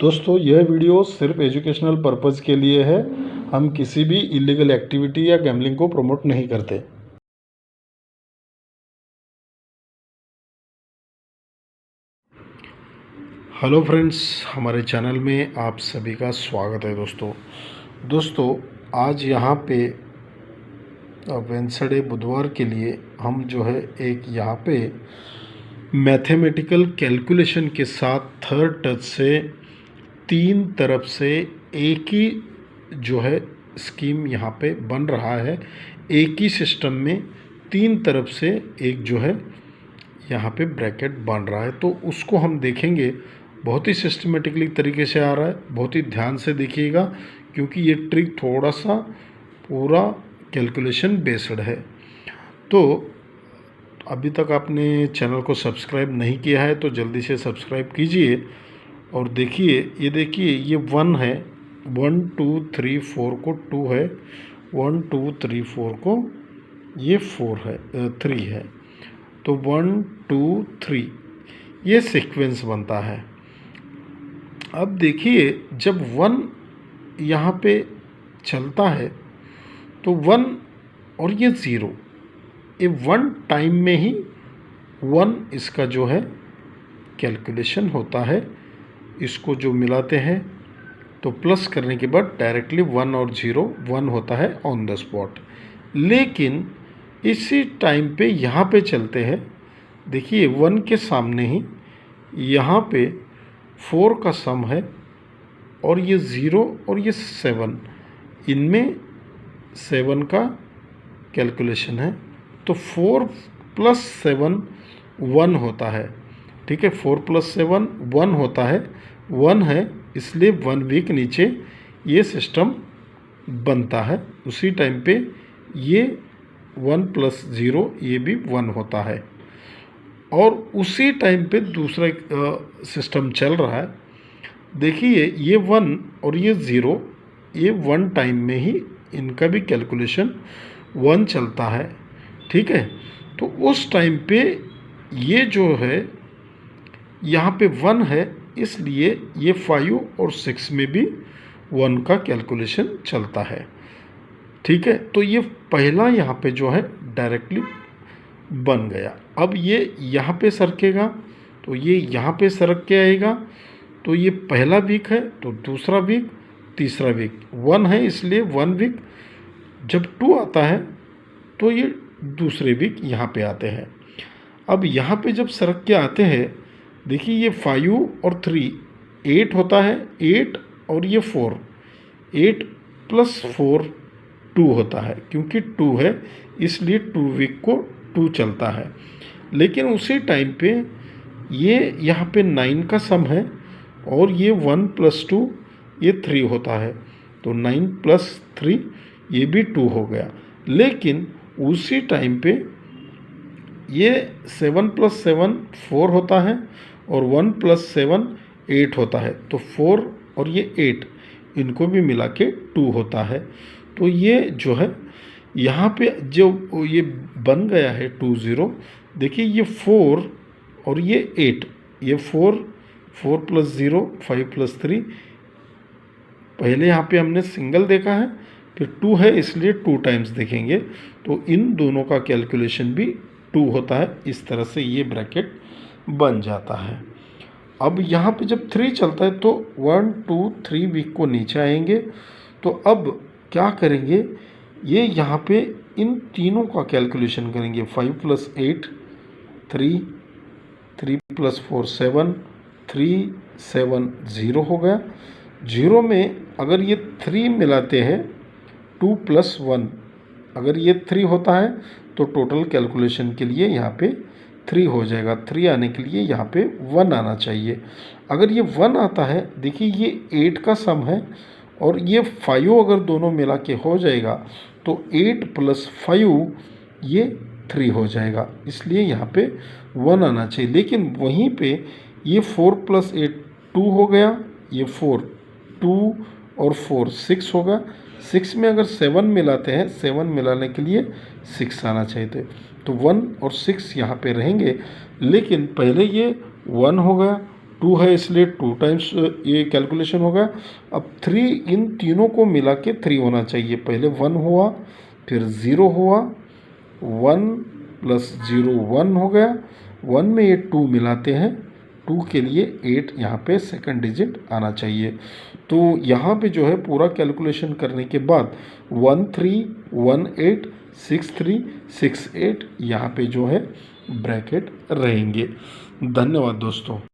दोस्तों यह वीडियो सिर्फ एजुकेशनल पर्पज़ के लिए है। हम किसी भी इलीगल एक्टिविटी या गैम्बलिंग को प्रमोट नहीं करते। हेलो फ्रेंड्स, हमारे चैनल में आप सभी का स्वागत है। दोस्तों आज यहाँ पे वेंसडे बुधवार के लिए हम जो है एक यहाँ पे मैथमेटिकल कैलकुलेशन के साथ थर्ड टच से तीन तरफ से एक ही जो है स्कीम यहाँ पे बन रहा है। एक ही सिस्टम में तीन तरफ से एक जो है यहाँ पे ब्रैकेट बन रहा है, तो उसको हम देखेंगे। बहुत ही सिस्टमेटिकली तरीके से आ रहा है, बहुत ही ध्यान से देखिएगा क्योंकि ये ट्रिक थोड़ा सा पूरा कैलकुलेशन बेस्ड है। तो अभी तक आपने चैनल को सब्सक्राइब नहीं किया है तो जल्दी से सब्सक्राइब कीजिए और देखिए, ये देखिए ये 1 है, 1 2 3 4 को 2 है, 1 2 3 4 को ये 4 है 3 है, तो 1 2 3 ये सीक्वेंस बनता है। अब देखिए जब 1 यहाँ पे चलता है तो 1 और ये 0, ये 1 टाइम में ही 1 इसका जो है कैलकुलेशन होता है। इसको जो मिलाते हैं तो प्लस करने के बाद डायरेक्टली 1 और 0 1 होता है ऑन द स्पॉट। लेकिन इसी टाइम पे यहाँ पे चलते हैं, देखिए 1 के सामने ही यहाँ पे 4 का सम है और ये 0 और ये 7, इनमें 7 का कैलकुलेशन है, तो 4 + 7 1 होता है। ठीक है, 4 + 7 1 होता है, 1 है इसलिए 1 वीक नीचे ये सिस्टम बनता है। उसी टाइम पे ये 1 + 0 ये भी 1 होता है और उसी टाइम पे दूसरा सिस्टम चल रहा है। देखिए ये 1 और ये 0, ये 1 टाइम में ही इनका भी कैलकुलेशन 1 चलता है। ठीक है, तो उस टाइम पे ये जो है यहाँ पे 1 है, इसलिए ये 5 और 6 में भी 1 का कैलकुलेशन चलता है। ठीक है, तो ये पहला यहाँ पे जो है डायरेक्टली बन गया। अब ये यहाँ पे सरकेगा तो ये यहाँ पे सरक के आएगा, तो ये पहला वीक है तो दूसरा वीक, तीसरा वीक, 1 है इसलिए 1 वीक। जब 2 आता है तो ये दूसरे वीक यहाँ पे आते हैं। अब यहाँ पे जब सरक के आते हैं, देखिए ये 5 और 3 8 होता है, 8 और ये 4, 8 + 4 2 होता है, क्योंकि 2 है इसलिए 2 वीक को 2 चलता है। लेकिन उसी टाइम पे ये यहाँ पे 9 का सम है और ये 1 + 2 ये 3 होता है, तो 9 + 3 ये भी 2 हो गया। लेकिन उसी टाइम पे ये 7 + 7 4 होता है और 1 + 7 8 होता है, तो 4 और ये 8 इनको भी मिला के 2 होता है। तो ये जो है यहाँ पे जो ये बन गया है 2 0, देखिए ये 4 और ये 8, ये 4 + 0 5 + 3, पहले यहाँ पे हमने सिंगल देखा है, फिर 2 है इसलिए 2 टाइम्स देखेंगे, तो इन दोनों का कैलकुलेशन भी 2 होता है। इस तरह से ये ब्रैकेट बन जाता है। अब यहाँ पे जब 3 चलता है तो 1 2 3 वीक को नीचे आएंगे, तो अब क्या करेंगे, ये यहाँ पे इन तीनों का कैलकुलेशन करेंगे। 5 + 8 3, 3 + 4 7, 3 7 0 हो गया। 0 में अगर ये 3 मिलाते हैं 2 + 1, अगर ये 3 होता है तो टोटल कैलकुलेशन के लिए यहाँ पे 3 हो जाएगा। 3 आने के लिए यहाँ पे 1 आना चाहिए। अगर ये 1 आता है, देखिए ये 8 का सम है और ये 5 अगर दोनों मिला के हो जाएगा तो 8 + 5 ये 3 हो जाएगा, इसलिए यहाँ पे 1 आना चाहिए। लेकिन वहीं पे ये 4 + 8 2 हो गया, ये 4 2 और 4 6 होगा। 6 में अगर 7 मिलाते हैं, 7 मिलाने के लिए 6 आना चाहिए थे, तो 1 और 6 यहाँ पे रहेंगे। लेकिन पहले ये 1 हो गया, 2 है इसलिए 2 टाइम्स ये कैलकुलेशन होगा। अब 3 इन तीनों को मिला के 3 होना चाहिए। पहले 1 हुआ, फिर 0 हुआ, 1 प्लस 0 1 हो गया, 1 में ये 2 मिलाते हैं, 2 के लिए 8 यहाँ पे सेकंड डिजिट आना चाहिए। तो यहाँ पे जो है पूरा कैलकुलेशन करने के बाद 13186368 यहाँ पे जो है ब्रैकेट रहेंगे। धन्यवाद दोस्तों।